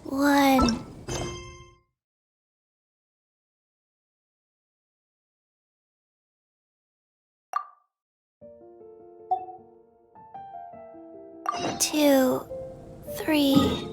1. 2, 3.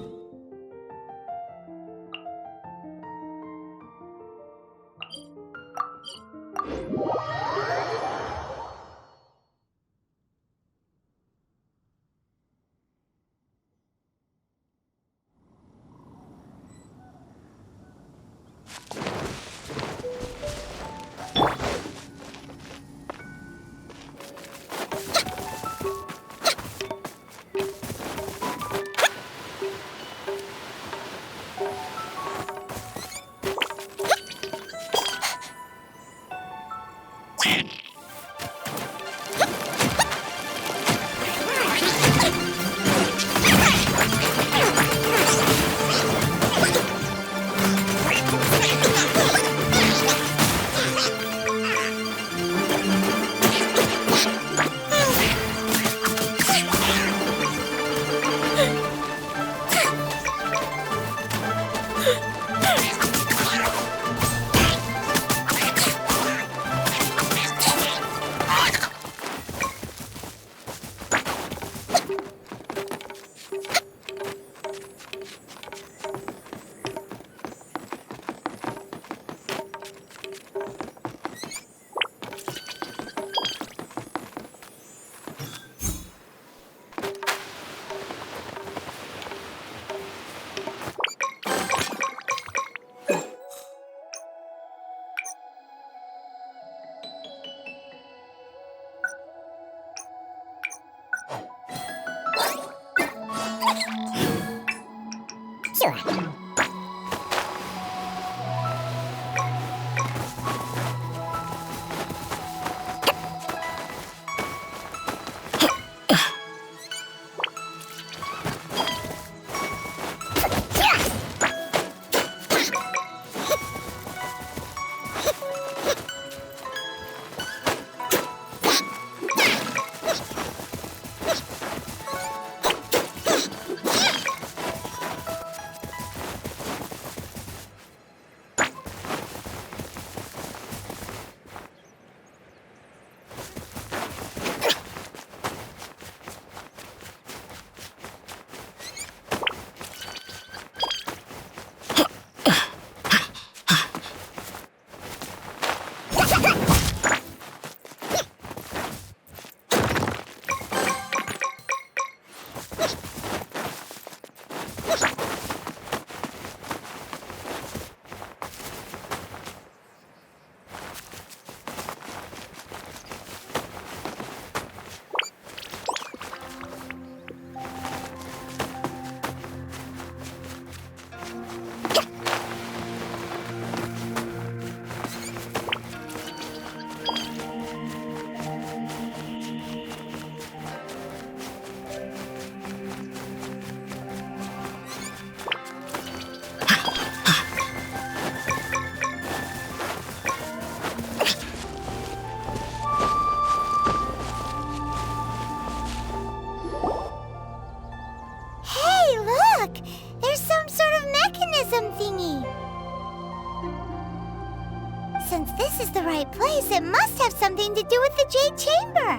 Since this is the right place, it must have something to do with the Jade Chamber.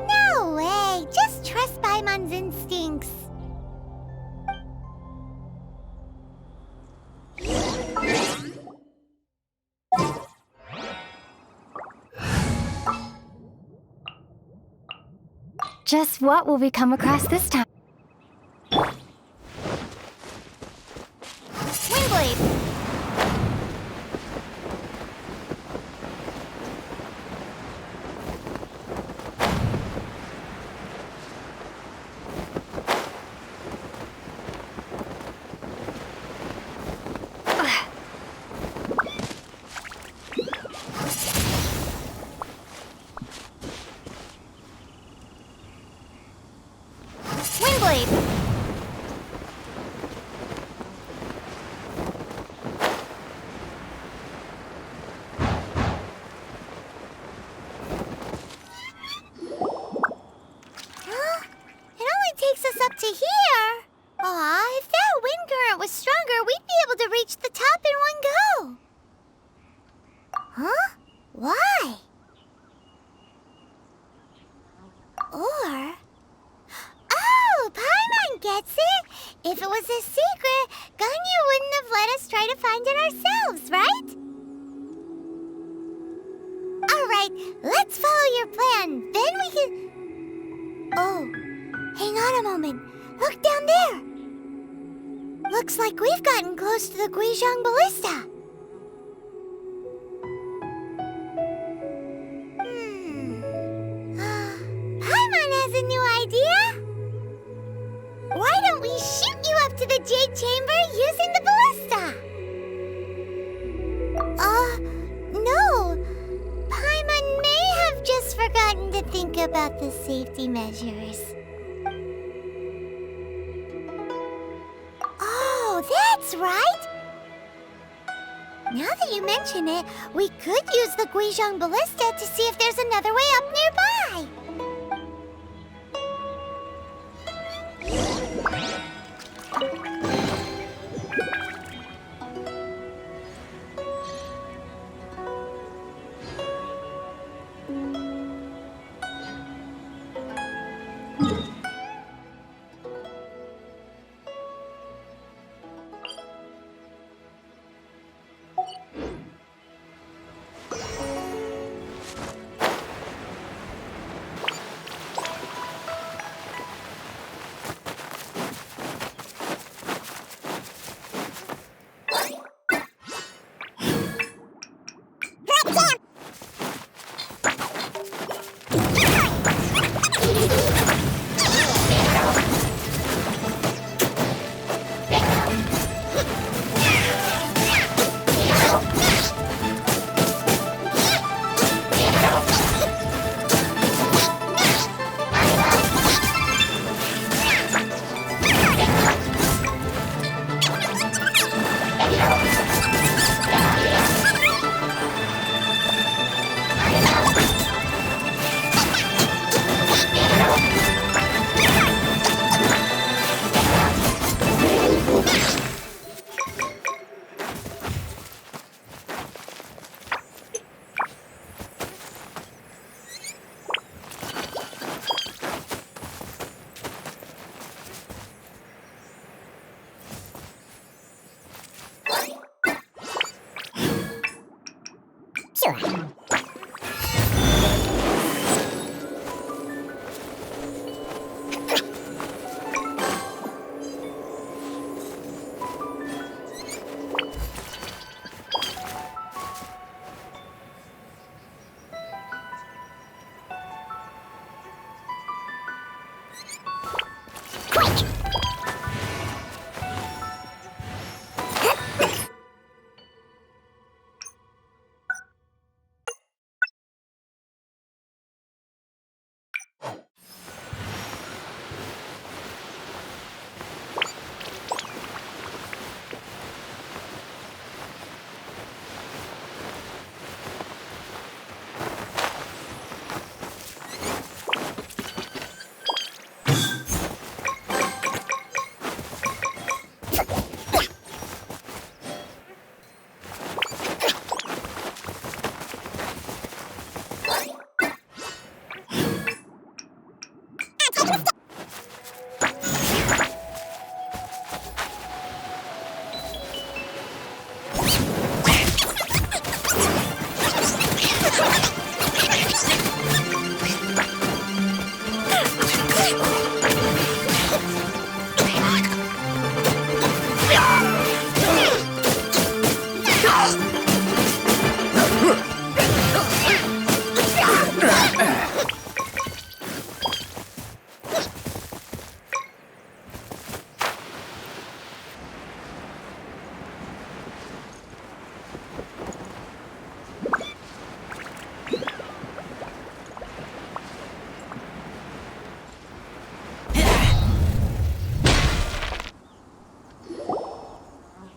No way! Just trust Paimon's instincts. Just what will we come across this time? Windblade! stronger, we'd be able to reach the top in one go. Huh? Why? Or... Oh, Paimon gets it! If it was a secret, Ganyu wouldn't have let us try to find it ourselves, right? Alright, let's follow your plan. Then we can... Oh, hang on a moment. Look down there. Looks like we've gotten close to the Guizhong Ballista. Paimon has a new idea. Why don't we shoot you up to the Jade Chamber using the ballista? No. Paimon may have just forgotten to think about the safety measures. Oh, that's right. Now that you mention it, we could use the Guizhong Ballista to see if there's another way up nearby.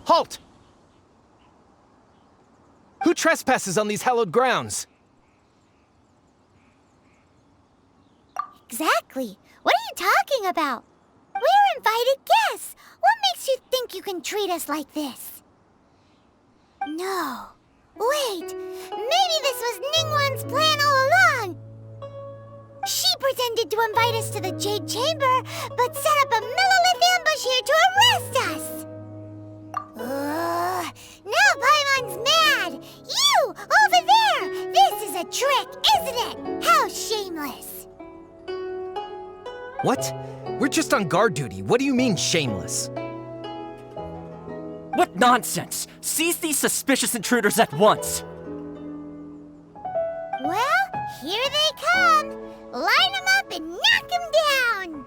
Halt! Who trespasses on these hallowed grounds? Exactly. What are you talking about? We're invited guests. What makes you think you can treat us like this? No. Wait, maybe this was Ningguang's plan all along. She pretended to invite us to the Jade Chamber, but set up a Millilith ambush here to arrest us! Now Paimon's mad! You, over there! This is a trick, isn't it? How shameless! What? We're just on guard duty. What do you mean, shameless? What nonsense! Seize these suspicious intruders at once! Well, here they come! Line them up and knock them down!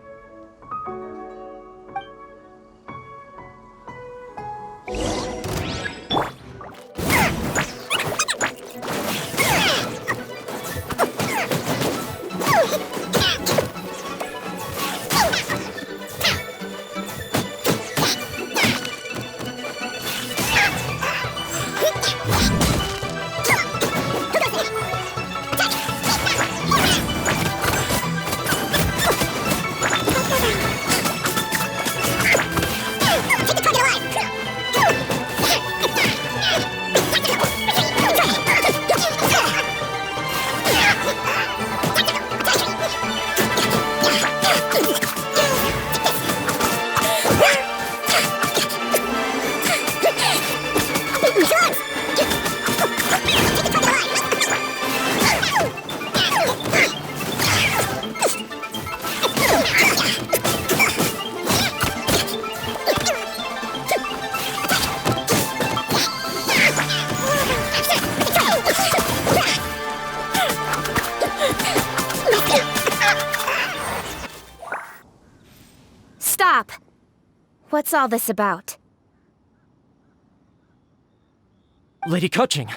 Stop! What's all this about? Lady Keqing,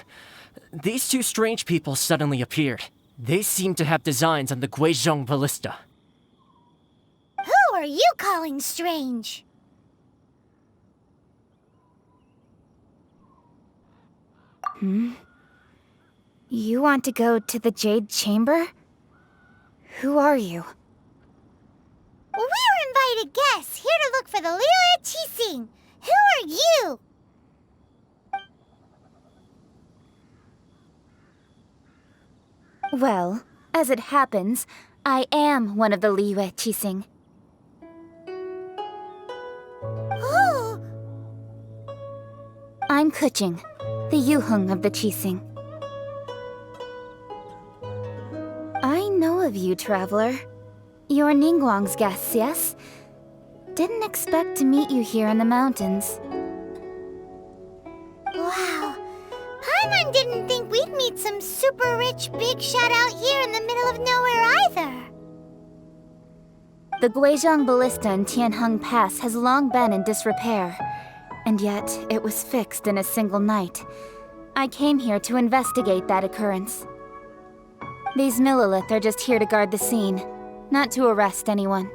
these two strange people suddenly appeared. They seem to have designs on the Guizhong ballista. Who are you calling strange? You want to go to the Jade Chamber? Who are you? We're invited guests here to look for the Liu Qixing. Who are you? Well, as it happens, I am one of the Liu Qixing. Oh, I'm Keqing, the Yuheng of the Qixing. I know of you, traveler. You're Ningguang's guests, yes? Didn't expect to meet you here in the mountains. wow. Paimon didn't think we'd meet some super rich big shot out here in the middle of nowhere either. The Guizhong ballista in Tianheng Pass has long been in disrepair, and yet it was fixed in a single night. I came here to investigate that occurrence. These Millilith are just here to guard the scene, not to arrest anyone.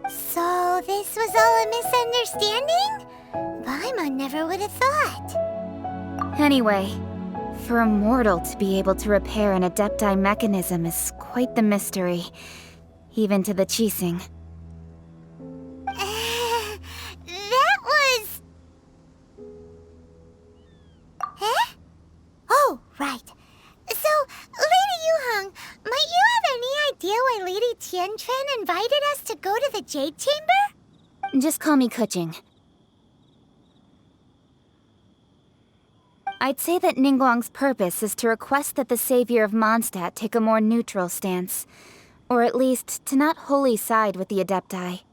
So this was all a misunderstanding? Paimon never would have thought. Anyway, for a mortal to be able to repair an Adepti mechanism is quite the mystery, even to the Qixing. That was... Eh? Oh, right. So, Lady Yuheng, might you have any idea why Lady Tianquan invited us to go to the Jade Chamber? Just call me Keqing. I'd say that Ningguang's purpose is to request that the savior of Mondstadt take a more neutral stance, or at least to not wholly side with the Adepti.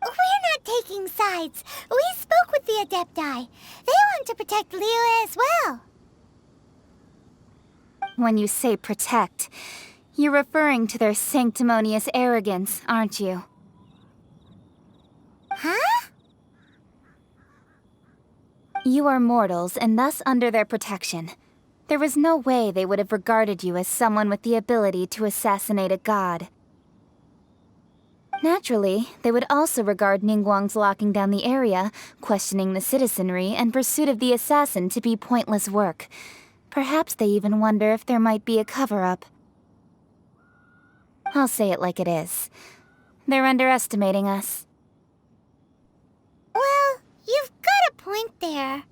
We're not taking sides. We spoke with the Adepti. They want to protect Liu as well. When you say protect, you're referring to their sanctimonious arrogance, aren't you? Huh? You are mortals, and thus under their protection. There was no way they would have regarded you as someone with the ability to assassinate a god. Naturally, they would also regard Ningguang's locking down the area, questioning the citizenry, and pursuit of the assassin to be pointless work. Perhaps they even wonder if there might be a cover-up. I'll say it like it is. They're underestimating us. Well, you've got a point there.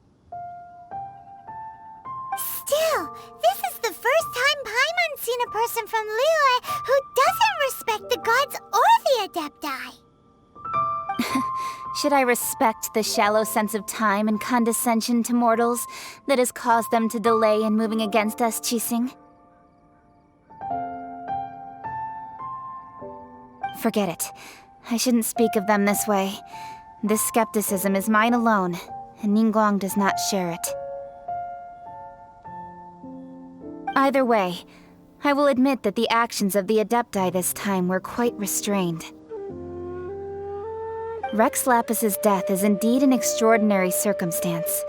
Still, this is the first time Paimon's seen a person from Liyue who doesn't respect the gods or the Adepti. Should I respect the shallow sense of time and condescension to mortals that has caused them to delay in moving against us, Qixing? Forget it. I shouldn't speak of them this way. This skepticism is mine alone, and Ningguang does not share it. Either way, I will admit that the actions of the Adepti this time were quite restrained. Rex Lapis's death is indeed an extraordinary circumstance.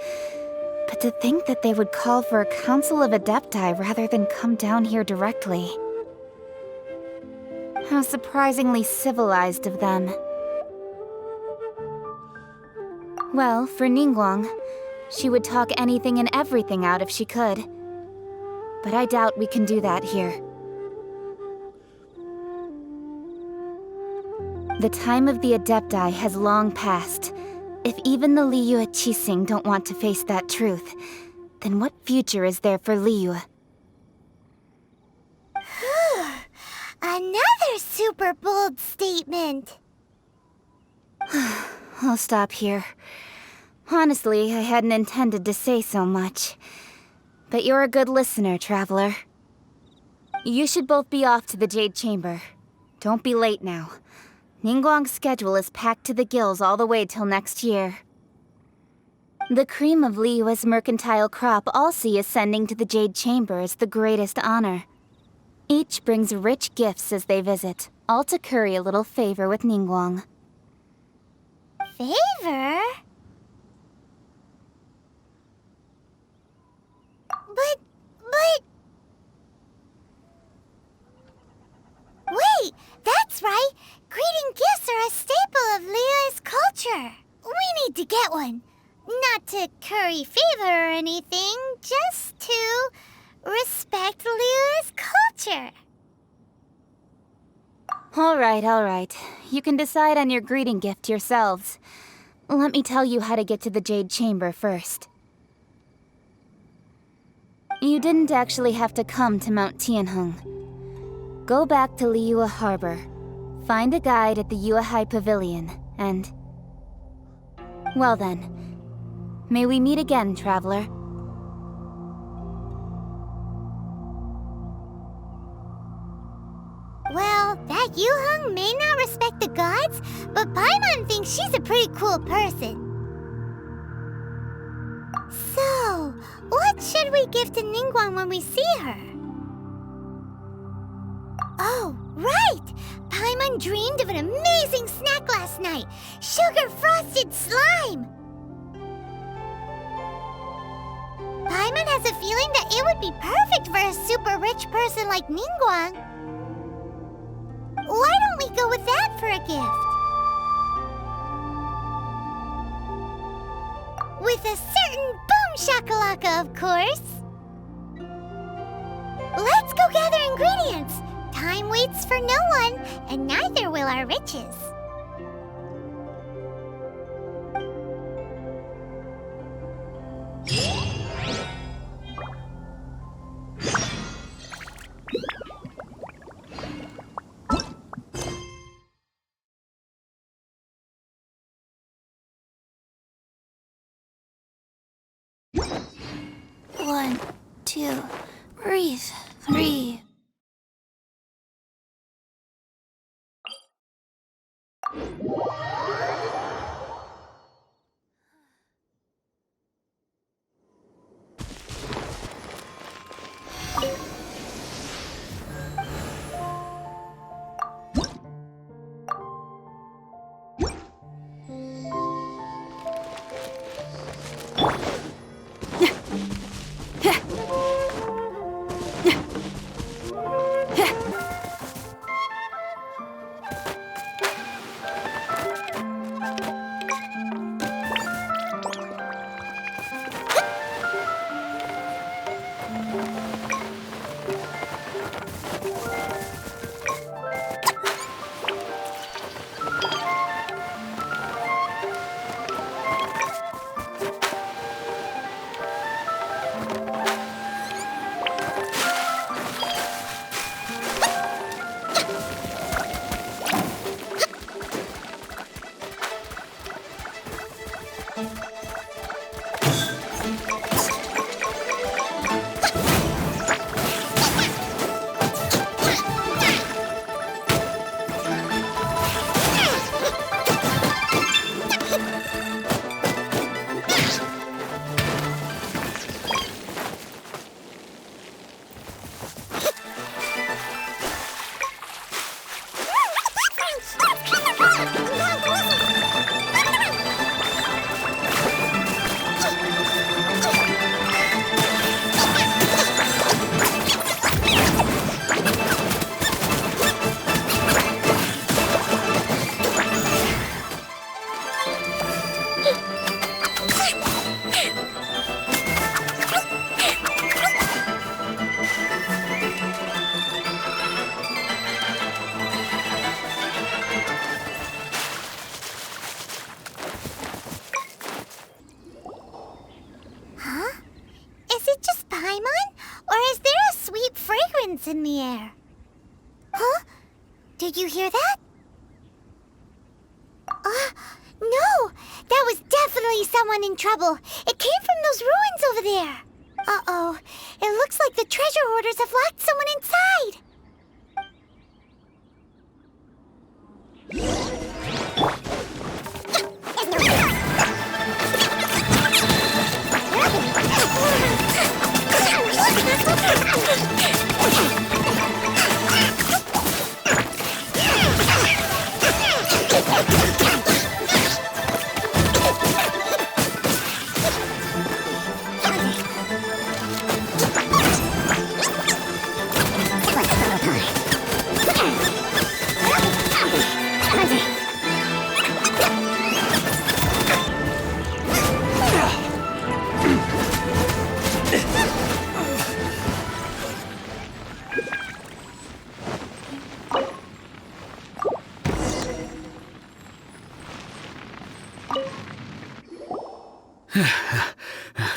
But to think that they would call for a council of Adepti rather than come down here directly. How surprisingly civilized of them. Well, for Ningguang, she would talk anything and everything out if she could. But I doubt we can do that here. The time of the Adepti has long passed. If even the Liyue Qixing don't want to face that truth, then what future is there for Liyue? Another super bold statement. I'll stop here. Honestly, I hadn't intended to say so much. But you're a good listener, Traveler. You should both be off to the Jade Chamber. Don't be late now. Ningguang's schedule is packed to the gills all the way till next year. The cream of Liyue's mercantile crop all see ascending to the Jade Chamber as the greatest honor. Each brings rich gifts as they visit, all to curry a little favor with Ningguang. Favor? But... Wait, that's right! Greeting gifts are a staple of Liyue's culture. We need to get one. Not to curry favor or anything, just to respect Liyue's culture. All right. You can decide on your greeting gift yourselves. Let me tell you how to get to the Jade Chamber first. You didn't actually have to come to Mount Tianheng. Go back to Liyue Harbor. Find a guide at the Yuehai Pavilion, and... Well then, may we meet again, Traveler. Well, that Yuheng may not respect the gods, but Paimon thinks she's a pretty cool person. So, what should we give to Ningguang when we see her? Oh, right! Paimon dreamed of an amazing snack last night! Sugar-frosted slime! Paimon has a feeling that it would be perfect for a super rich person like Ningguang. Why don't we go with that for a gift? With a certain boom shakalaka, of course! Let's go gather ingredients! Time waits for no one, and neither will our riches. One, two, breathe, three. in the air. Huh? Did you hear that? No! That was definitely someone in trouble. It came from those ruins over there. Uh-oh. It looks like the treasure hoarders have locked someone inside.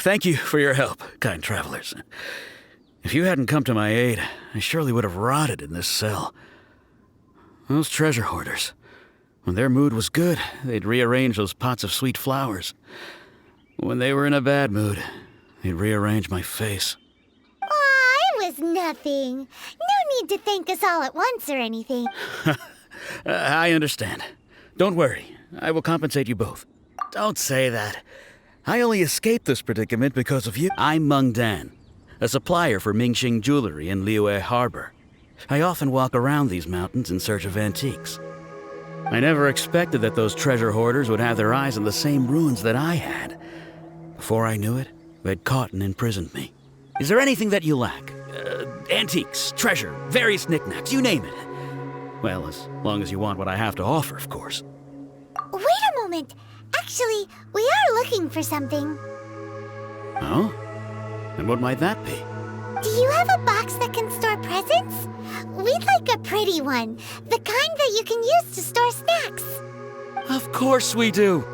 Thank you for your help, kind travelers. If you hadn't come to my aid, I surely would have rotted in this cell. Those treasure hoarders, when their mood was good, they'd rearrange those pots of sweet flowers. When they were in a bad mood, they'd rearrange my face. Aw, it was nothing. No need to thank us all at once or anything. I understand. Don't worry, I will compensate you both. Don't say that. I only escaped this predicament because of you. I'm Mondstadt, a supplier for Mingxing jewelry in Liyue Harbor. I often walk around these mountains in search of antiques. I never expected that those treasure hoarders would have their eyes on the same ruins that I had. Before I knew it, they'd caught and imprisoned me. Is there anything that you lack? Antiques, treasure, various knickknacks, you name it. Well, as long as you want what I have to offer, of course. Wait a moment. Actually, we are looking for something. Oh? And what might that be? Do you have a box that can store presents? We'd like a pretty one. The kind that you can use to store snacks. Of course we do.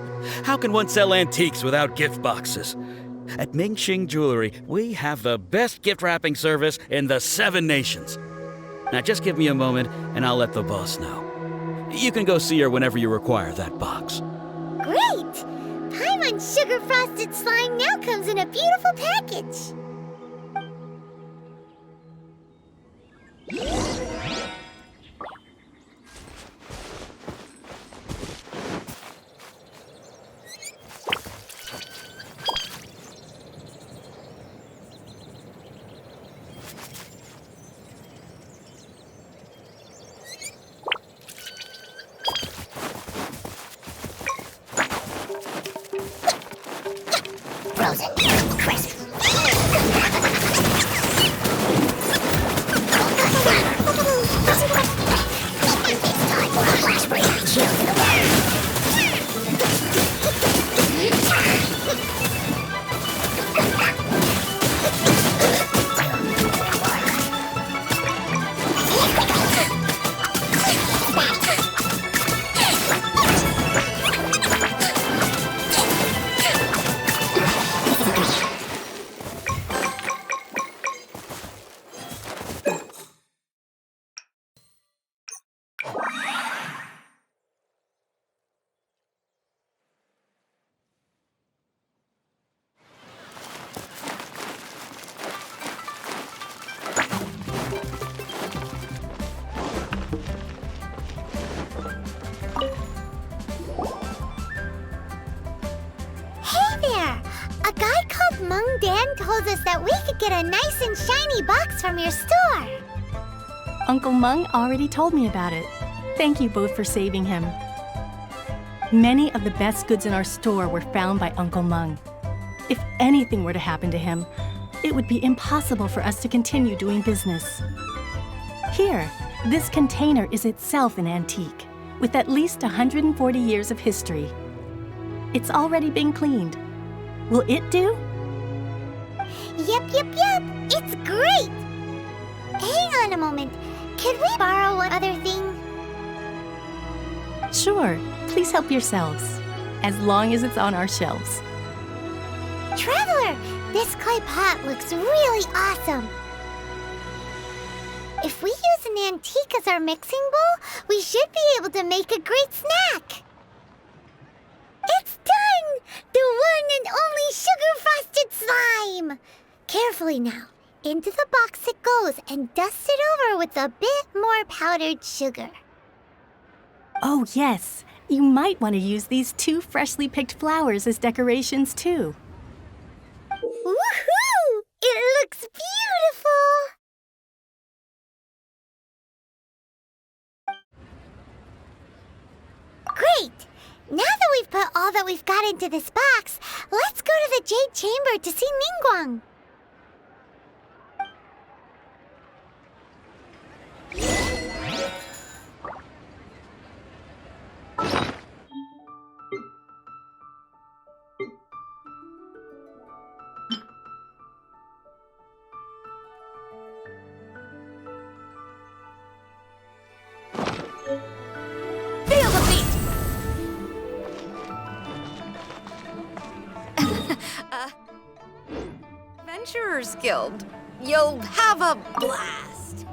How can one sell antiques without gift boxes? At Mingxing Jewelry, we have the best gift wrapping service in the 7 nations. Now just give me a moment and I'll let the boss know. You can go see her whenever you require that box. Great! Paimon Sugar Frosted Slime now comes in a beautiful package. Frozen. Crisp. It's time for a flash break. Chill to the world. Dan told us that we could get a nice and shiny box from your store. Uncle Meng already told me about it. Thank you both for saving him. Many of the best goods in our store were found by Uncle Meng. If anything were to happen to him, it would be impossible for us to continue doing business. Here, this container is itself an antique, with at least 140 years of history. It's already been cleaned. Will it do? Yep. It's great! Hang on a moment. Could we borrow one other thing? Sure, please help yourselves, as long as it's on our shelves. Traveler, this clay pot looks really awesome. If we use an antique as our mixing bowl, we should be able to make a great snack. It's done! The one and only sugar-frosted slime! Carefully now. Into the box it goes and dust it over with a bit more powdered sugar. Oh, yes. You might want to use these 2 freshly picked flowers as decorations, too. Woohoo! It looks beautiful! Great! Now that we've put all that we've got into this box, let's go to the Jade Chamber to see Ningguang. Feel the beat! Adventurers Guild. You'll have a blast.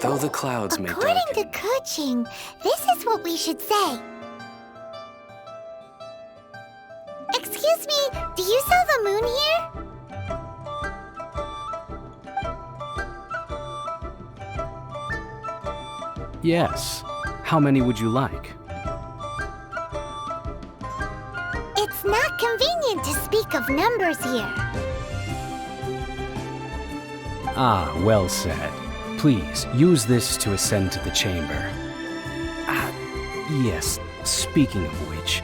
Though the clouds may According darken. to Kuching, this is what we should say. Excuse me, do you sell the moon here? Yes. How many would you like? It's not convenient to speak of numbers here. Ah, well said. Please, use this to ascend to the chamber. Yes, speaking of which,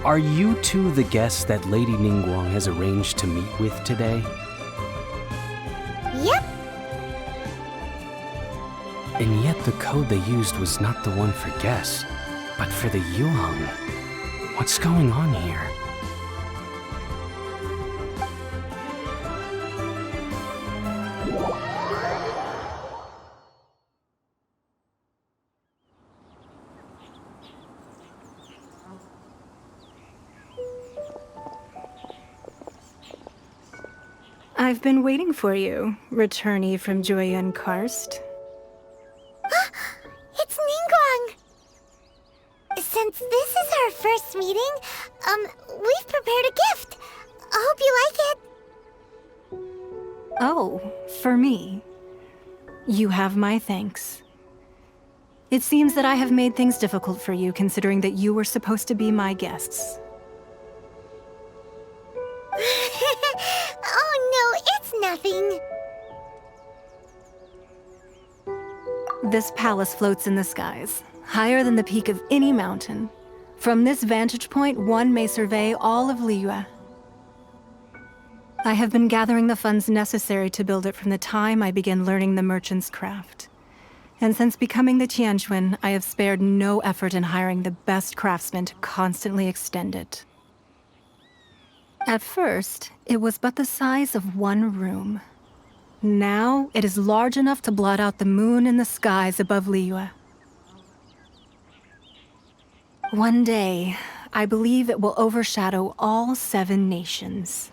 are you two the guests that Lady Ningguang has arranged to meet with today? Yep. And yet the code they used was not the one for guests, but for the Yuheng. What's going on here? I've been waiting for you, returnee from Joyun Karst. It's Ningguang! Since this is our first meeting, we've prepared a gift. I hope you like it. Oh, for me. You have my thanks. It seems that I have made things difficult for you, considering that you were supposed to be my guests. Oh no, it's nothing. This palace floats in the skies, higher than the peak of any mountain. From this vantage point, one may survey all of Liyue. I have been gathering the funds necessary to build it from the time I began learning the merchant's craft. And since becoming the Tianquan, I have spared no effort in hiring the best craftsmen to constantly extend it. At first, it was but the size of one room. Now, it is large enough to blot out the moon in the skies above Liyue. One day, I believe it will overshadow all 7 nations.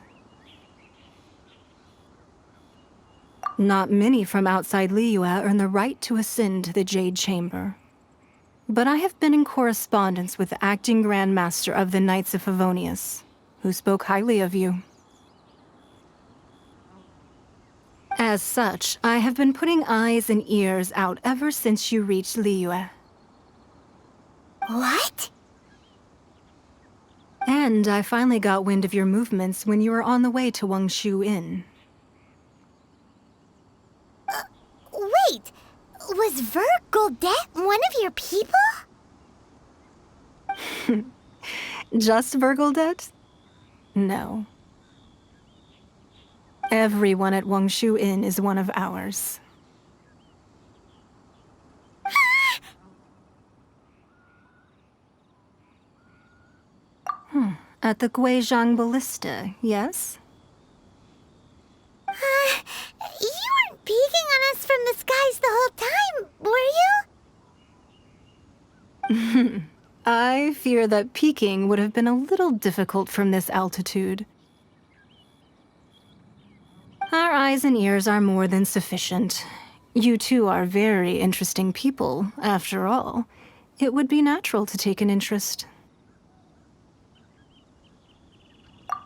Not many from outside Liyue earn the right to ascend to the Jade Chamber. But I have been in correspondence with the acting Grand Master of the Knights of Favonius, who spoke highly of you. As such, I have been putting eyes and ears out ever since you reached Liyue. What? And I finally got wind of your movements when you were on the way to Wangshu Inn. Wait! Was Vergoldet one of your people? Just Vergoldet? No. Everyone at Wangshu Inn is one of ours. At the Guizhang Ballista, yes? You weren't peeking on us from the skies the whole time, were you? I fear that peeking would have been a little difficult from this altitude. Our eyes and ears are more than sufficient. You two are very interesting people, after all. It would be natural to take an interest.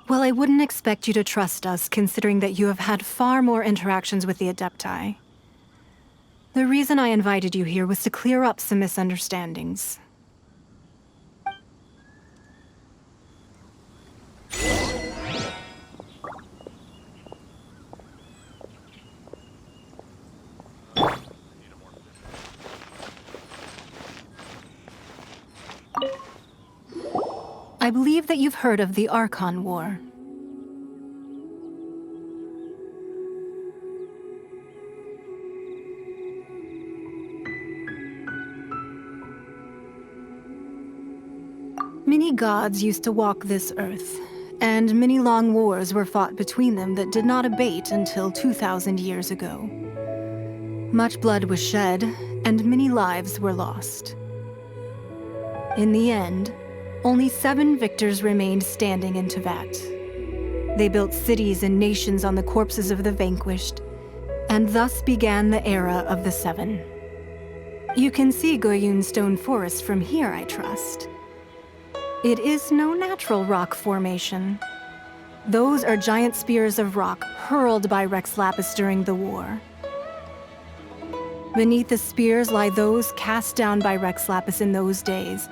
Well, I wouldn't expect you to trust us, considering that you have had far more interactions with the Adepti. The reason I invited you here was to clear up some misunderstandings. I believe that you've heard of the Archon War. Many gods used to walk this earth, and many long wars were fought between them that did not abate until 2,000 years ago. Much blood was shed, and many lives were lost. In the end, only 7 victors remained standing in Teyvat. They built cities and nations on the corpses of the vanquished, and thus began the era of the 7. You can see Goyun Stone Forest from here, I trust. It is no natural rock formation. Those are giant spears of rock hurled by Rex Lapis during the war. Beneath the spears lie those cast down by Rex Lapis in those days,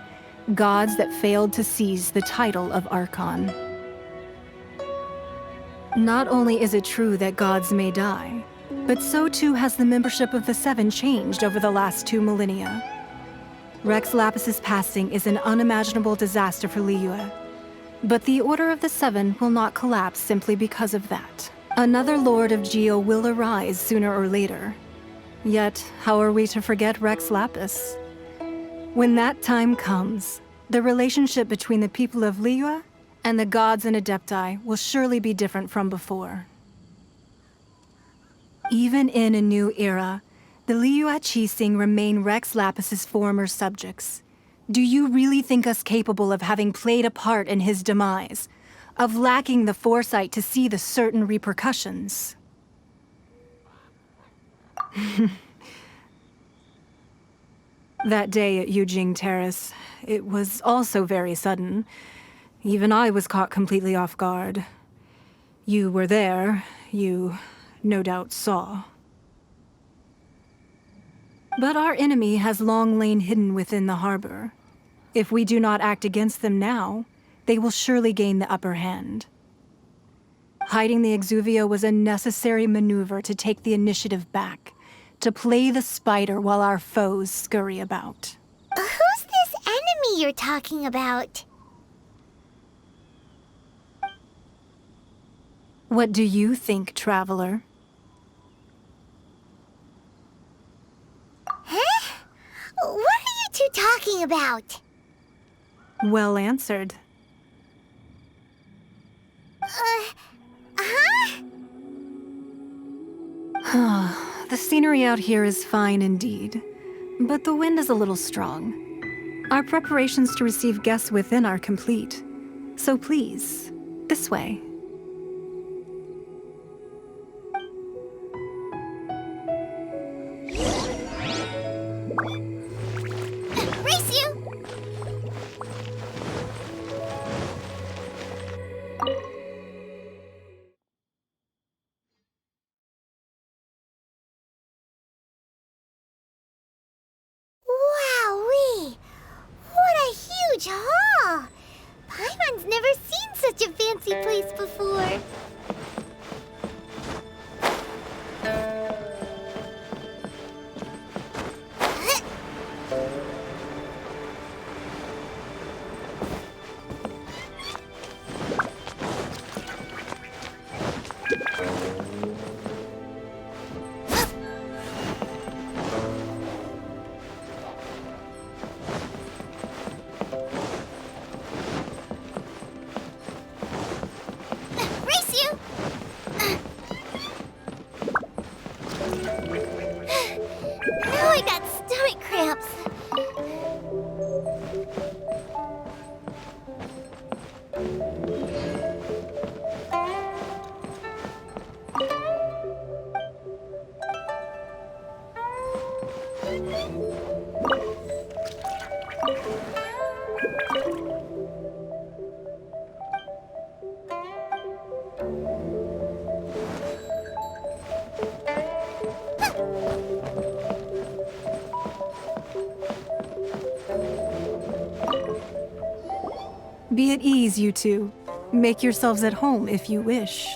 gods that failed to seize the title of Archon. Not only is it true that gods may die, but so too has the membership of the 7 changed over the last 2 millennia. Rex Lapis's passing is an unimaginable disaster for Liyue, but the Order of the 7 will not collapse simply because of that. Another Lord of Geo will arise sooner or later. Yet, how are we to forget Rex Lapis? When that time comes, the relationship between the people of Liyue and the gods and Adepti will surely be different from before. Even in a new era, the Liyue Qixing remain Rex Lapis's former subjects. Do you really think us capable of having played a part in his demise? Of lacking the foresight to see the certain repercussions? That day at Yujing Terrace, it was also very sudden. Even I was caught completely off guard. You were there, you no doubt saw. But our enemy has long lain hidden within the harbor. If we do not act against them now, they will surely gain the upper hand. Hiding the Exuvio was a necessary maneuver to take the initiative back, to play the spider while our foes scurry about. Who's this enemy you're talking about? What do you think, traveler? Huh? What are you two talking about? Well answered. The scenery out here is fine indeed, but the wind is a little strong. Our preparations to receive guests within are complete, so please, this way. Race you! Wowee! What huge hall. Paimon's never seen such a fancy place before. Race you! Now I got stomach cramps. Be at ease, you two. Make yourselves at home if you wish.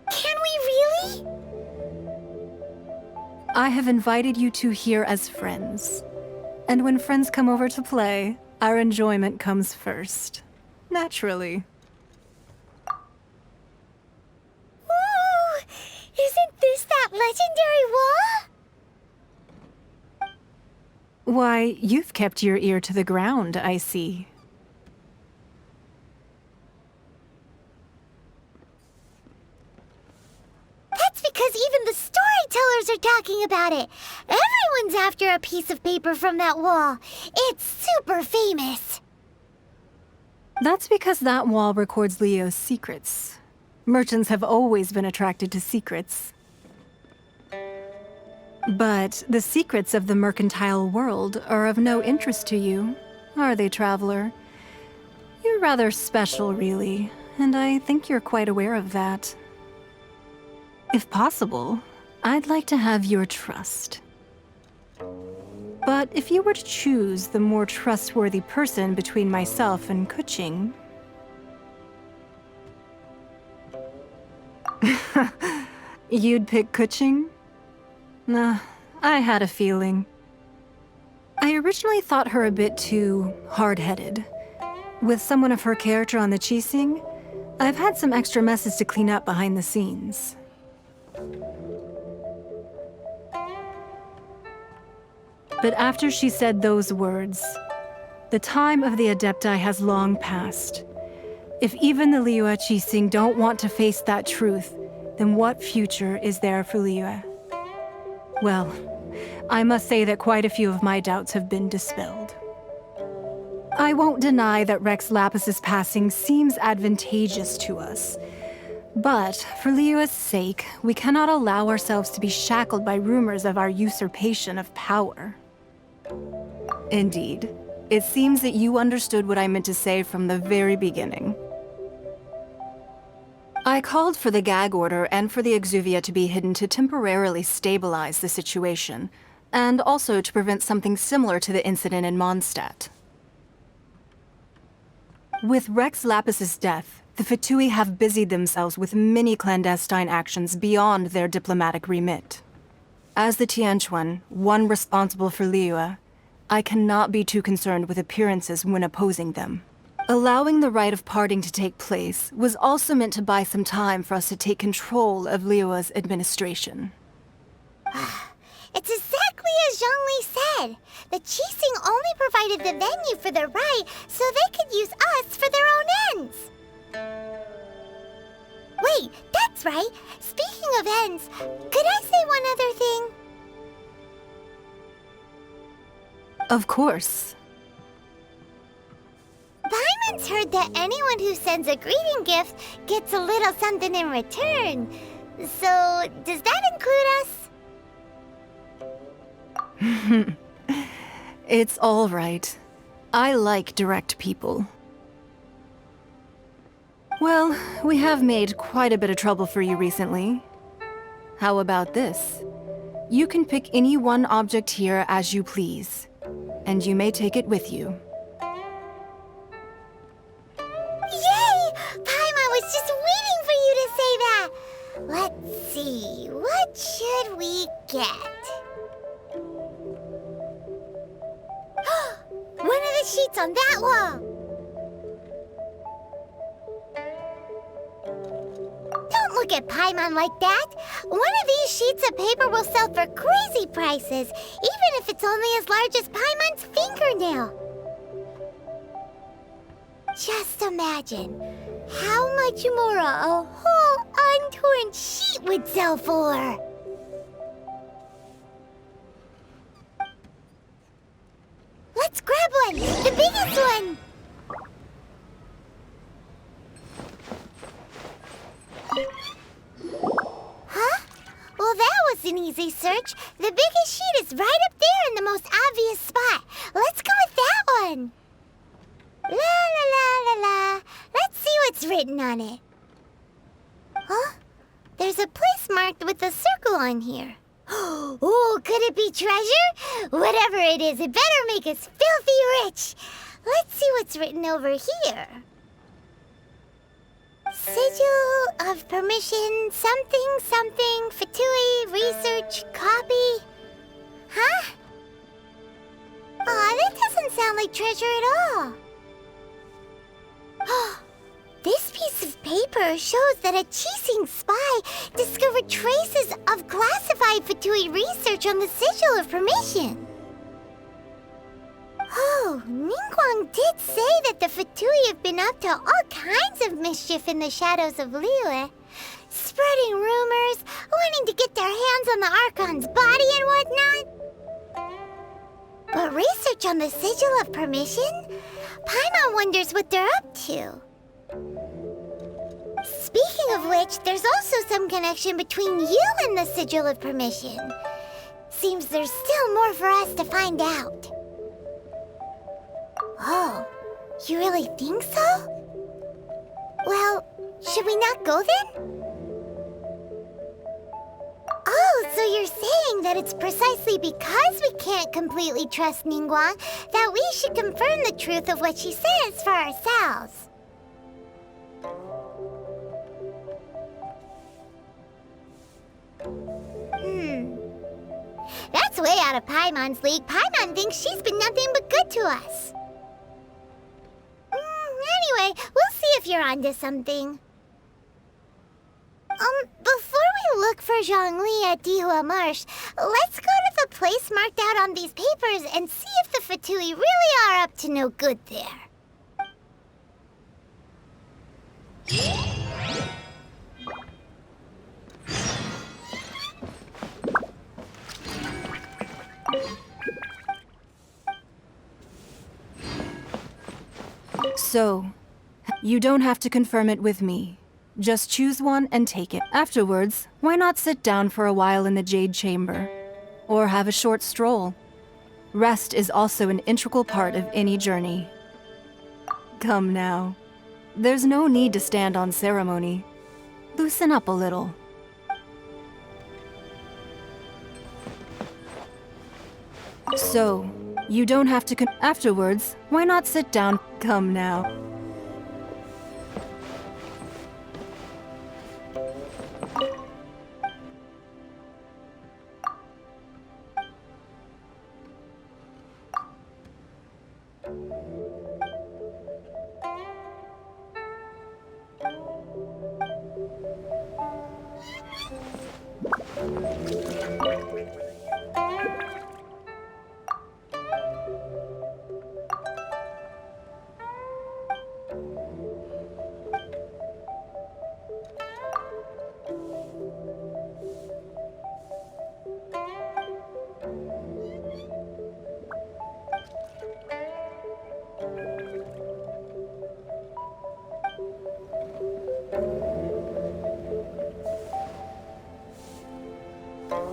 Can we really? I have invited you two here as friends. And when friends come over to play, our enjoyment comes first. Naturally. Ooh! Isn't this that legendary wall? Why, you've kept your ear to the ground, I see. That's because even the storytellers are talking about it. Everyone's after a piece of paper from that wall. It's super famous. That's because that wall records Leo's secrets. Merchants have always been attracted to secrets. But the secrets of the mercantile world are of no interest to you, are they, traveler? You're rather special, really, and I think you're quite aware of that. If possible, I'd like to have your trust. But if you were to choose the more trustworthy person between myself and Kuching... You'd pick Kuching? Nah, I had a feeling. I originally thought her a bit too hard-headed. With someone of her character on the Qixing, I've had some extra messes to clean up behind the scenes. But after she said those words, the time of the Adepti has long passed. If even the Liyue Qixing don't want to face that truth, then what future is there for Liyue? Well, I must say that quite a few of my doubts have been dispelled. I won't deny that Rex Lapis's passing seems advantageous to us. But for Liyue's sake, we cannot allow ourselves to be shackled by rumors of our usurpation of power. Indeed, it seems that you understood what I meant to say from the very beginning. I called for the gag order and for the exuvia to be hidden to temporarily stabilize the situation, and also to prevent something similar to the incident in Mondstadt. With Rex Lapis's death, the Fatui have busied themselves with many clandestine actions beyond their diplomatic remit. As the Tianquan, one responsible for Liyue, I cannot be too concerned with appearances when opposing them. Allowing the rite of parting to take place was also meant to buy some time for us to take control of Liyue's administration. It's exactly as Zhongli said. The Qixing only provided the venue for the rite so they could use us for their own ends. Wait, that's right. Speaking of ends, could I say one other thing? Of course. Paimon's heard that anyone who sends a greeting gift gets a little something in return. So, does that include us? It's all right. I like direct people. Well, we have made quite a bit of trouble for you recently. How about this? You can pick any one object here as you please, and you may take it with you. What should we get? One of the sheets on that wall! Don't look at Paimon like that! One of these sheets of paper will sell for crazy prices, even if it's only as large as Paimon's fingernail. Just imagine how much more a whole untorn sheet would sell for. Let's grab one! The biggest one! Huh? Well, that was an easy search. The biggest sheet is right up there in the most obvious spot. Let's go with that one. La la la la la. Let's see what's written on it. Huh? There's a place marked with a circle on here. Oh, could it be treasure? Whatever it is, it better make us filthy rich. Let's see what's written over here. Sigil of permission, something, something, Fatui, research, copy. Huh? Aw, that doesn't sound like treasure at all. This piece of paper shows that a Qixing spy discovered traces of classified Fatui research on the Sigil of Permission. Oh, Ningguang did say that the Fatui have been up to all kinds of mischief in the shadows of Liyue, spreading rumors, wanting to get their hands on the Archon's body and whatnot. But research on the Sigil of Permission? Paimon wonders what they're up to. Speaking of which, there's also some connection between you and the Sigil of Permission. Seems there's still more for us to find out. Oh, you really think so? Well, should we not go then? Oh, so you're saying that it's precisely because we can't completely trust Ningguang that we should confirm the truth of what she says for ourselves. That's way out of Paimon's league. Paimon thinks she's been nothing but good to us. Anyway, we'll see if you're onto something. Before we look for Zhongli at Dihua Marsh, let's go to the place marked out on these papers and see if the Fatui really are up to no good there. So, you don't have to confirm it with me. Just choose one and take it. Afterwards, why not sit down for a while in the Jade Chamber? Or have a short stroll? Rest is also an integral part of any journey. Come now. There's no need to stand on ceremony. Loosen up a little. So, you don't have to afterwards, why not sit down? Come now.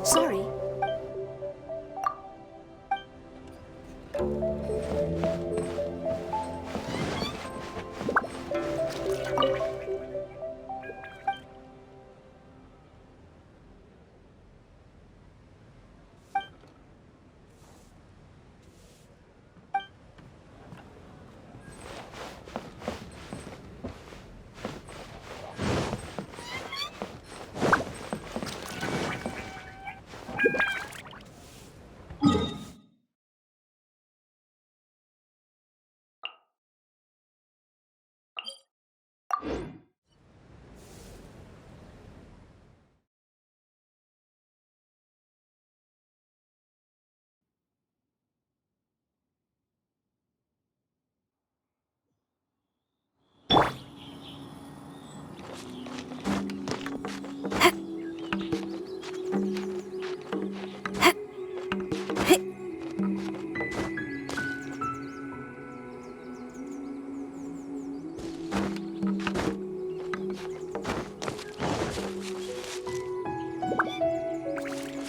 Sorry.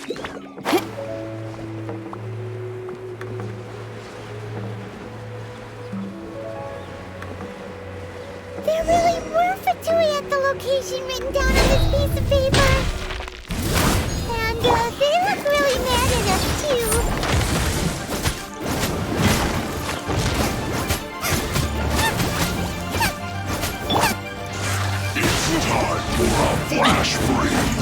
There really were Fatui at the location written down on this piece of paper. And, they look really mad at us, too. It's time for a flash freeze!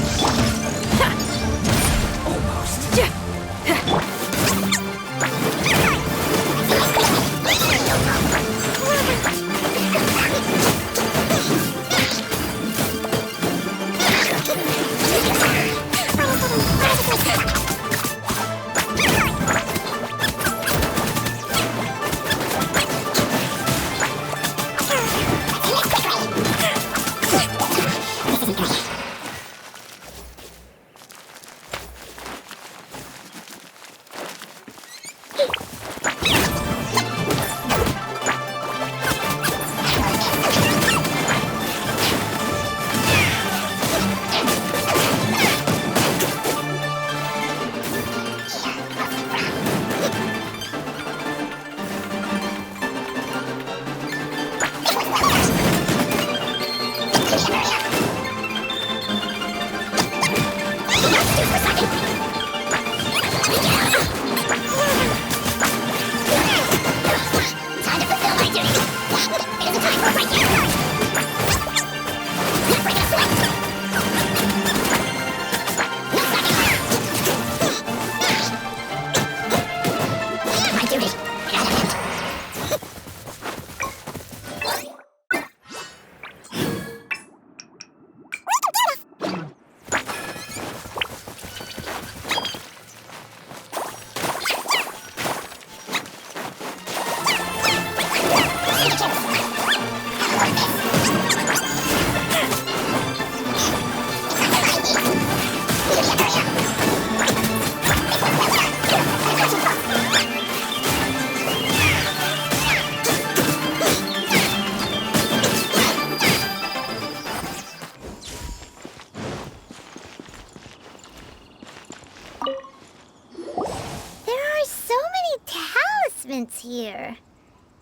Here.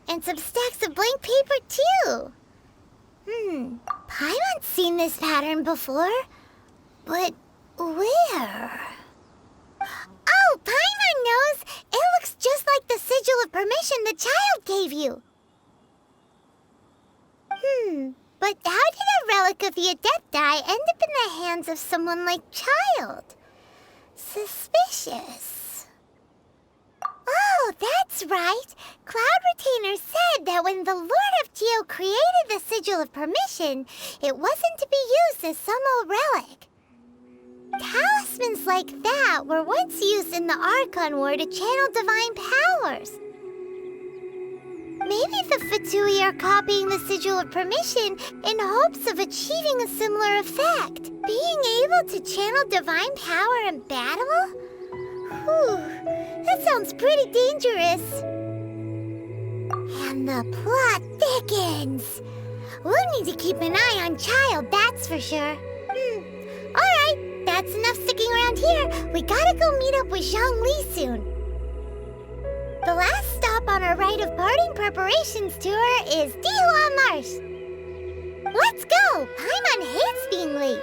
And some stacks of blank paper, too. Paimon's seen this pattern before. But where? Oh, Paimon knows! It looks just like the sigil of permission the child gave you. But how did a relic of the Adepti end up in the hands of someone like Child? Suspicious. Oh, that's right. Cloud Retainer said that when the Lord of Geo created the Sigil of Permission, it wasn't to be used as some old relic. Talismans like that were once used in the Archon War to channel divine powers. Maybe the Fatui are copying the Sigil of Permission in hopes of achieving a similar effect. Being able to channel divine power in battle? Whew, that sounds pretty dangerous. And the plot thickens. We'll need to keep an eye on Child, that's for sure. Alright, that's enough sticking around here. We gotta go meet up with Zhongli soon. The last stop on our rite of parting preparations tour is Dihua Marsh. Let's go! Paimon hates being late.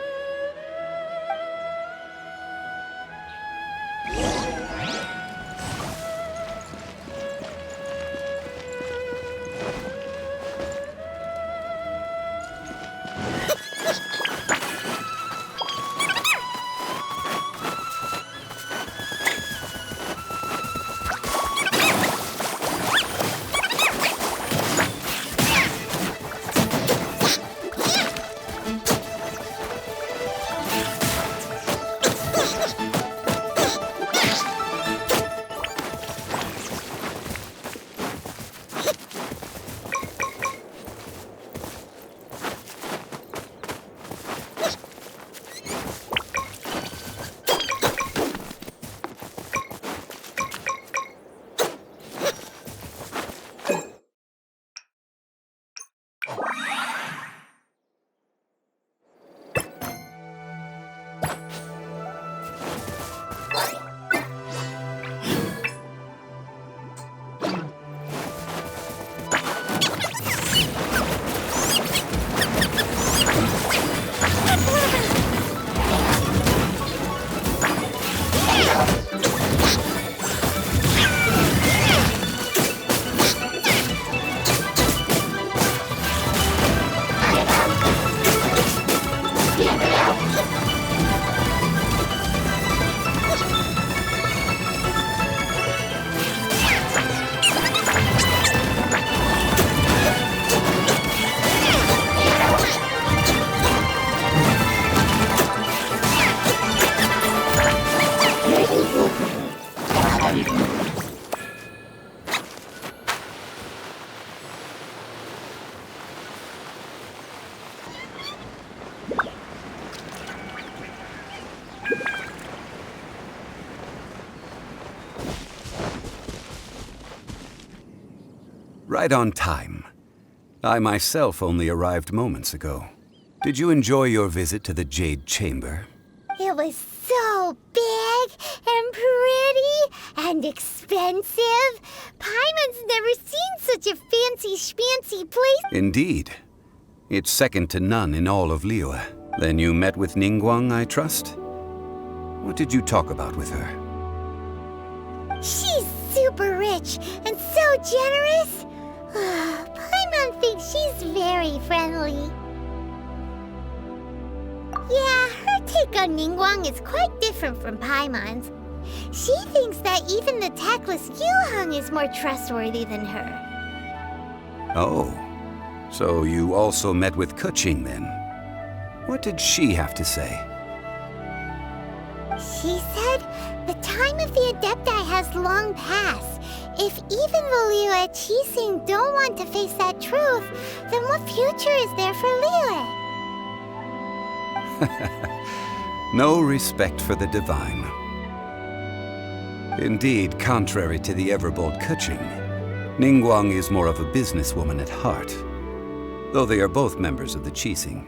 Right on time. I myself only arrived moments ago. Did you enjoy your visit to the Jade Chamber? It was so big and pretty and expensive. Paimon's never seen such a fancy schmancy place. Indeed. It's second to none in all of Liyue. Then you met with Ningguang, I trust? What did you talk about with her? She's super rich and so generous. Paimon thinks she's very friendly. Yeah, her take on Ningguang is quite different from Paimon's. She thinks that even the tactless Yuheng is more trustworthy than her. Oh, so you also met with Keqing then? What did she have to say? She said the time of the Adepti has long passed. If even the Liyue Qixing don't want to face that truth, then what future is there for Liyue? No respect for the divine. Indeed, contrary to the ever-bold Keqing, Ningguang is more of a businesswoman at heart, though they are both members of the Qixing.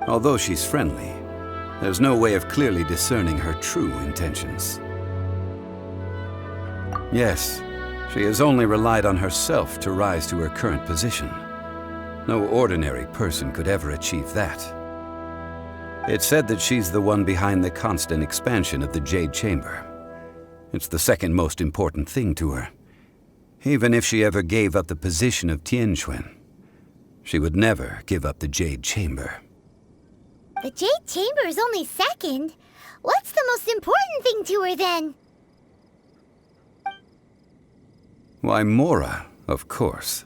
Although she's friendly, there's no way of clearly discerning her true intentions. Yes, she has only relied on herself to rise to her current position. No ordinary person could ever achieve that. It's said that she's the one behind the constant expansion of the Jade Chamber. It's the second most important thing to her. Even if she ever gave up the position of Tianquan, she would never give up the Jade Chamber. The Jade Chamber is only second. What's the most important thing to her then? Why, Mora, of course.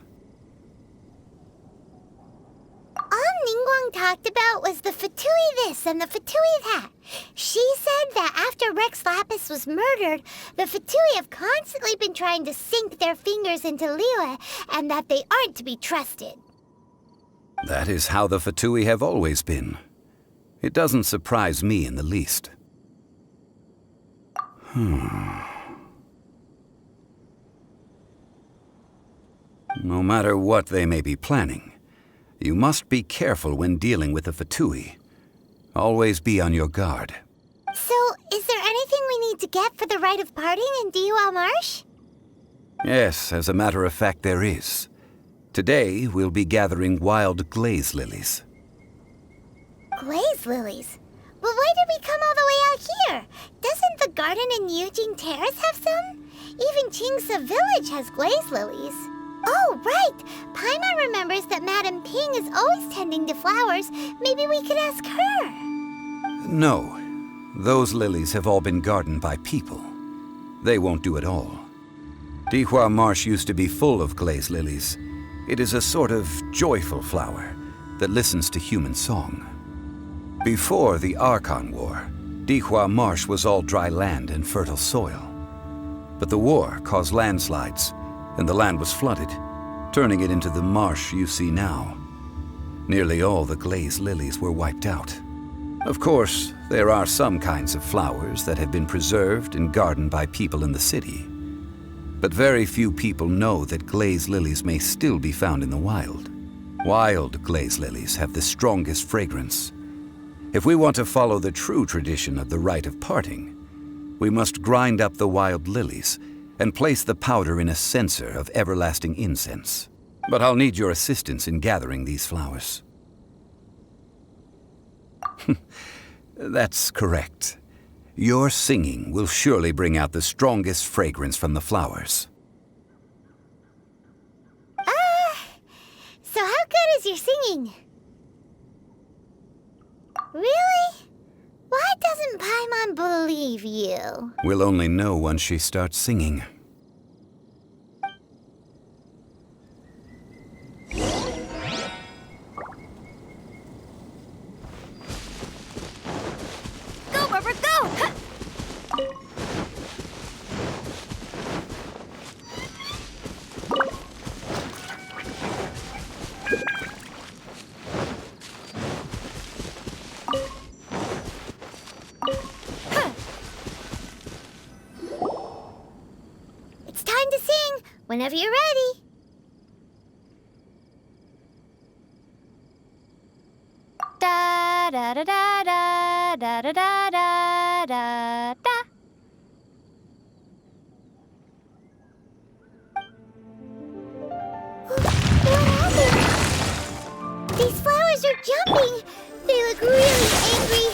All Ningguang talked about was the Fatui this and the Fatui that. She said that after Rex Lapis was murdered, the Fatui have constantly been trying to sink their fingers into Liyue, and that they aren't to be trusted. That is how the Fatui have always been. It doesn't surprise me in the least. No matter what they may be planning, you must be careful when dealing with the Fatui. Always be on your guard. So, is there anything we need to get for the rite of parting in Dihua Marsh? Yes, as a matter of fact, there is. Today, we'll be gathering wild glaze lilies. Glaze lilies? But why did we come all the way out here? Doesn't the garden in Yujing Terrace have some? Even Qingse Village has glaze lilies. Oh, right! Paimon remembers that Madame Ping is always tending to flowers. Maybe we could ask her. No. Those lilies have all been gardened by people. They won't do it all. Dihua Marsh used to be full of glaze lilies. It is a sort of joyful flower that listens to human song. Before the Archon War, Dihua Marsh was all dry land and fertile soil. But the war caused landslides, and the land was flooded, turning it into the marsh you see now. Nearly all the glaze lilies were wiped out. Of course, there are some kinds of flowers that have been preserved and gardened by people in the city. But very few people know that glaze lilies may still be found in the wild. Wild glaze lilies have the strongest fragrance. If we want to follow the true tradition of the rite of parting, we must grind up the wild lilies and place the powder in a censer of everlasting incense. But I'll need your assistance in gathering these flowers. That's correct. Your singing will surely bring out the strongest fragrance from the flowers. So how good is your singing? Really? Why doesn't Paimon believe you? We'll only know once she starts singing. Go, Rubber, go! Ha! It's time to sing, whenever you're ready. da da da da da da da da da da. What happened? These flowers are jumping. They look really angry.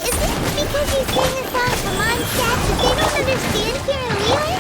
Is it because you sang a song from Mondstadt that they don't understand here in Liyue?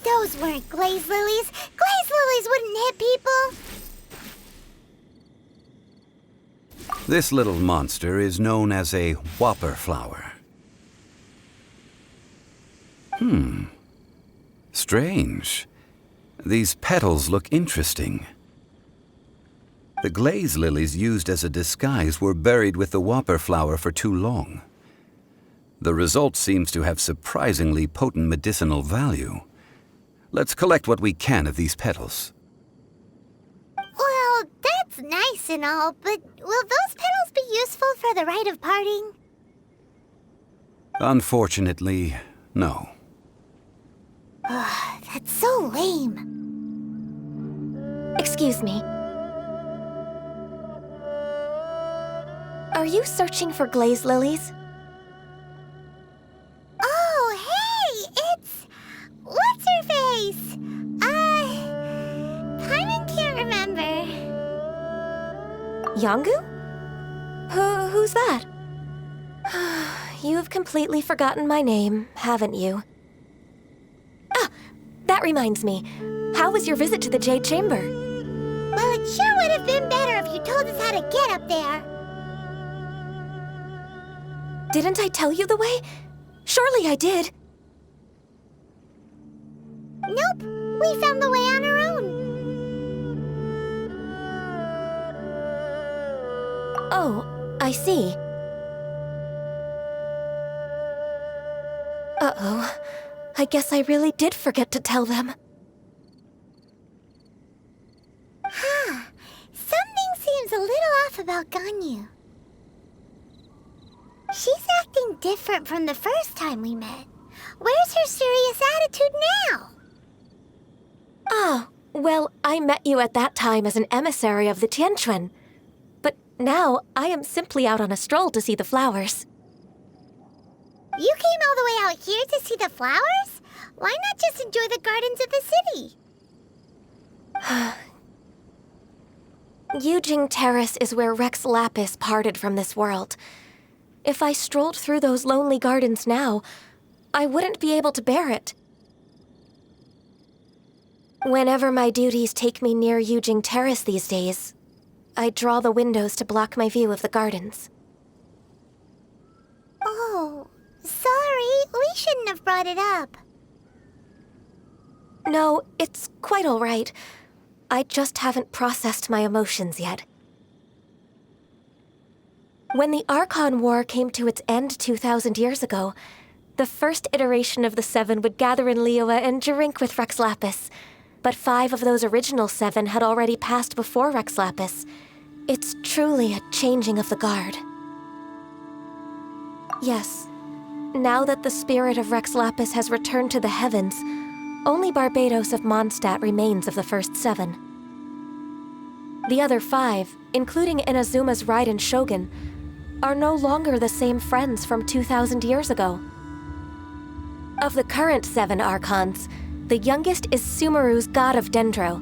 Those weren't glaze lilies. Glaze lilies wouldn't hit people. This little monster is known as a whopper flower. Strange. These petals look interesting. The glaze lilies used as a disguise were buried with the whopper flower for too long. The result seems to have surprisingly potent medicinal value. Let's collect what we can of these petals. Well, that's nice and all, but will those petals be useful for the rite of parting? Unfortunately, no. That's so lame. Excuse me. Are you searching for glaze lilies? Oh, hey! It's... What's her face? Paimon can't remember. Yangu? Who's that? You've completely forgotten my name, haven't you? Ah, that reminds me. How was your visit to the Jade Chamber? Well, it sure would have been better if you told us how to get up there. Didn't I tell you the way? Surely I did. Nope, we found the way on our own. Oh, I see. Uh-oh. I guess I really did forget to tell them. Something seems a little off about Ganyu. She's acting different from the first time we met. Where's her serious attitude now? Ah, well, I met you at that time as an emissary of the Tianquan. But now, I am simply out on a stroll to see the flowers. You came all the way out here to see the flowers? Why not just enjoy the gardens of the city? Yujing Terrace is where Rex Lapis parted from this world. If I strolled through those lonely gardens now, I wouldn't be able to bear it. Whenever my duties take me near Yujing Terrace these days, I draw the windows to block my view of the gardens. Oh, sorry. We shouldn't have brought it up. No, it's quite all right. I just haven't processed my emotions yet. When the Archon War came to its end 2,000 years ago, the first iteration of the Seven would gather in Liyue and drink with Rex Lapis. But 5 of those original 7 had already passed before Rex Lapis. It's truly a changing of the guard. Yes, now that the spirit of Rex Lapis has returned to the heavens, only Barbados of Mondstadt remains of the first 7. The other 5, including Inazuma's Raiden Shogun, are no longer the same friends from 2,000 years ago. Of the current 7 Archons, the youngest is Sumeru's god of Dendro.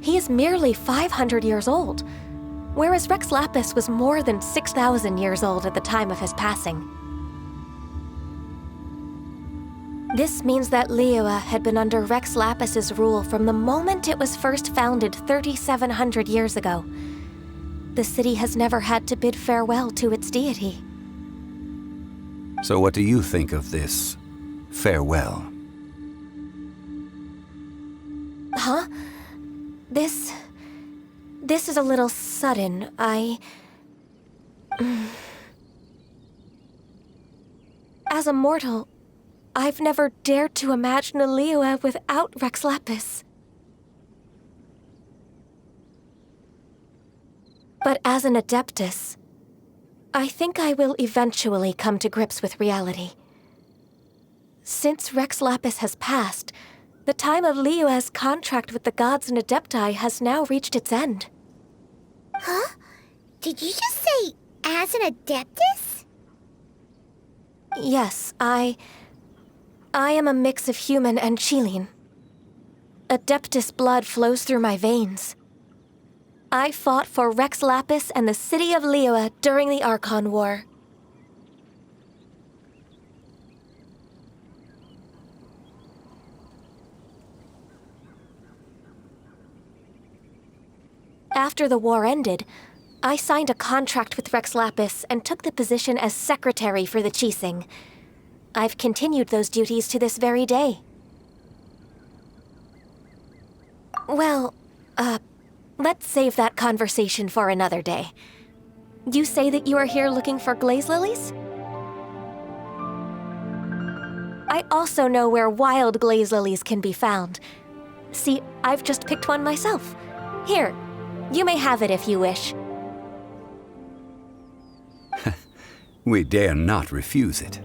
He is merely 500 years old, whereas Rex Lapis was more than 6,000 years old at the time of his passing. This means that Liyue had been under Rex Lapis's rule from the moment it was first founded 3,700 years ago. the city has never had to bid farewell to its deity. So what do you think of this farewell? Huh? This is a little sudden. As a mortal, I've never dared to imagine a Liyue without Rex Lapis. But as an Adeptus, I think I will eventually come to grips with reality. Since Rex Lapis has passed, the time of Liyue's contract with the gods and Adepti has now reached its end. Huh? Did you just say, as an Adeptus? Yes, I am a mix of human and Chilean. Adeptus blood flows through my veins. I fought for Rex Lapis and the city of Liyue during the Archon War. After the war ended, I signed a contract with Rex Lapis and took the position as secretary for the Qixing. I've continued those duties to this very day. Well, let's save that conversation for another day. You say that you are here looking for glaze lilies? I also know where wild glaze lilies can be found. See, I've just picked one myself. Here, you may have it if you wish. We dare not refuse it.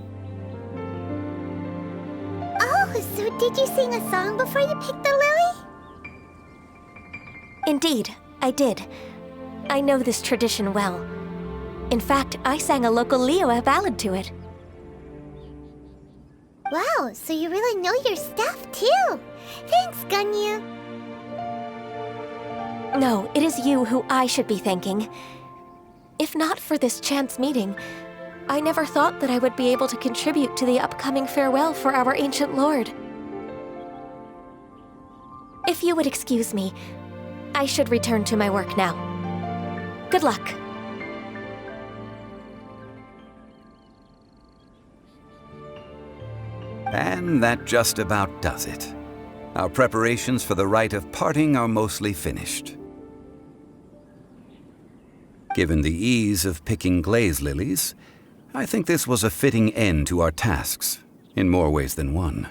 Oh, so did you sing a song before you picked the lily? Indeed, I did. I know this tradition well. In fact, I sang a local Liyue ballad to it. Wow, so you really know your stuff, too. Thanks, Ganyu. No, it is you who I should be thanking. If not for this chance meeting, I never thought that I would be able to contribute to the upcoming farewell for our ancient lord. If you would excuse me, I should return to my work now. Good luck. And that just about does it. Our preparations for the rite of parting are mostly finished. Given the ease of picking glaze lilies, I think this was a fitting end to our tasks, in more ways than one.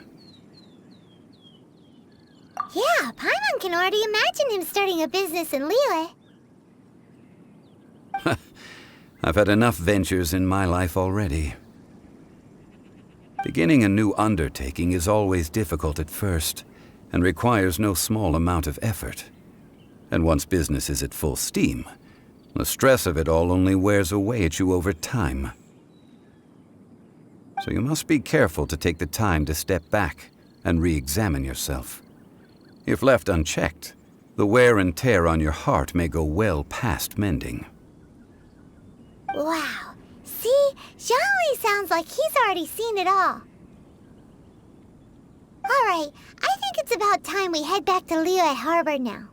Yeah, Paimon can already imagine him starting a business in Liyue. I've had enough ventures in my life already. Beginning a new undertaking is always difficult at first, and requires no small amount of effort. And once business is at full steam, the stress of it all only wears away at you over time. So you must be careful to take the time to step back and re-examine yourself. If left unchecked, the wear and tear on your heart may go well past mending. Wow. See? Zhongli sounds like he's already seen it all. Alright, I think it's about time we head back to Liyue Harbor now.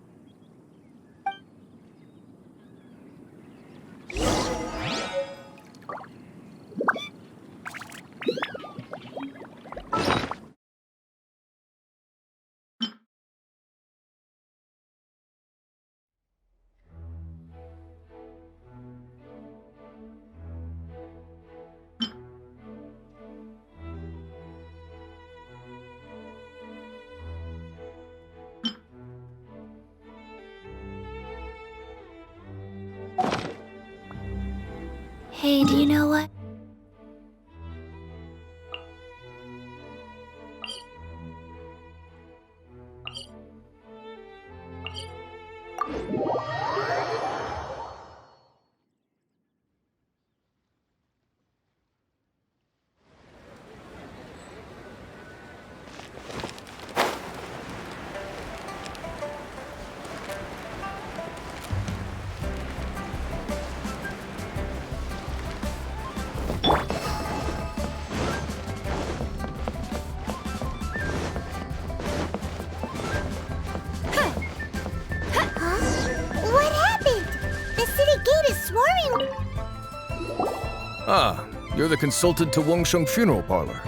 Ah, you're the consultant to Wangsheng Funeral Parlor.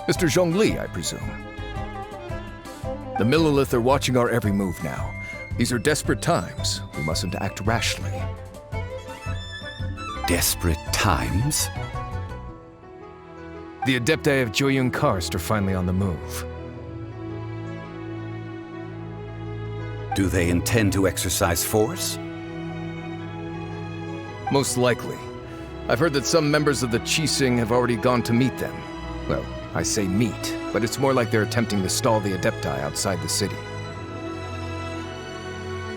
Mr. Zhongli, I presume. The Millilith are watching our every move now. These are desperate times. We mustn't act rashly. Desperate times? The Adepti of Joyun Karst are finally on the move. Do they intend to exercise force? Most likely. I've heard that some members of the Qixing have already gone to meet them. Well, I say meet, but it's more like they're attempting to stall the Adepti outside the city.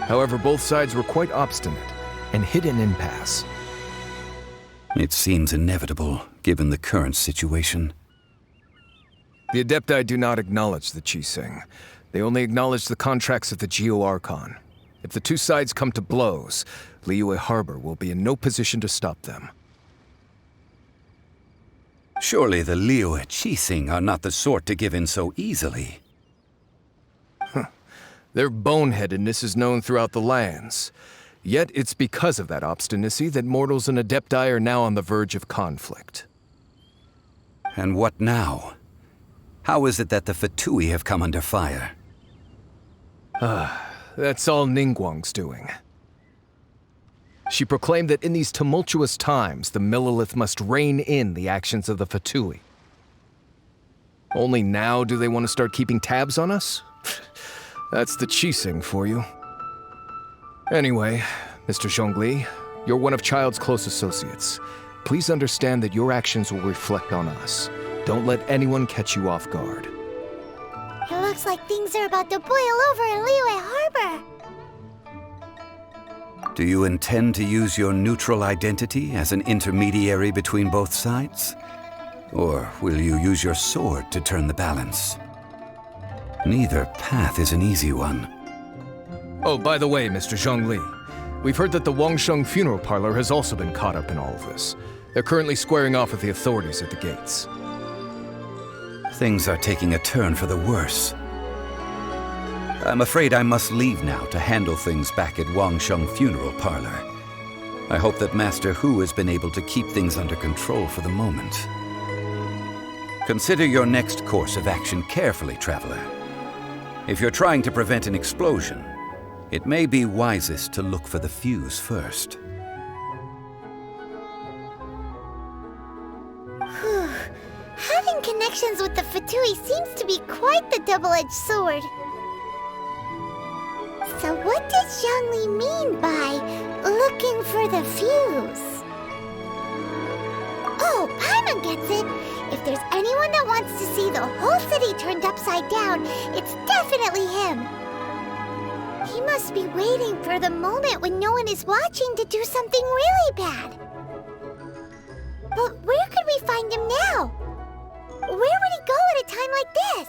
However, both sides were quite obstinate and hit an impasse. It seems inevitable, given the current situation. The Adepti do not acknowledge the Qixing. They only acknowledge the contracts of the Geo-Archon. If the two sides come to blows, Liyue Harbor will be in no position to stop them. Surely the Liyue Qixing are not the sort to give in so easily. Their boneheadedness is known throughout the lands. Yet it's because of that obstinacy that mortals and Adepti are now on the verge of conflict. And what now? How is it that the Fatui have come under fire? That's all Ningguang's doing. She proclaimed that in these tumultuous times, the Millilith must rein in the actions of the Fatui. Only now do they want to start keeping tabs on us? That's the Qixing for you. Anyway, Mr. Zhongli, you're one of Child's close associates. Please understand that your actions will reflect on us. Don't let anyone catch you off guard. It looks like things are about to boil over in Liyue Harbor. Do you intend to use your neutral identity as an intermediary between both sides? Or will you use your sword to turn the balance? Neither path is an easy one. Oh, by the way, Mr. Zhongli, we've heard that the Wangsheng Funeral Parlor has also been caught up in all of this. They're currently squaring off with the authorities at the gates. Things are taking a turn for the worse. I'm afraid I must leave now to handle things back at Wangsheng Funeral Parlor. I hope that Master Hu has been able to keep things under control for the moment. Consider your next course of action carefully, Traveler. If you're trying to prevent an explosion, it may be wisest to look for the fuse first. Having connections with the Fatui seems to be quite the double-edged sword. So what does Zhongli mean by looking for the fuse? Oh, Paimon gets it! If there's anyone that wants to see the whole city turned upside down, it's definitely him! He must be waiting for the moment when no one is watching to do something really bad. But where could we find him now? Where would he go at a time like this?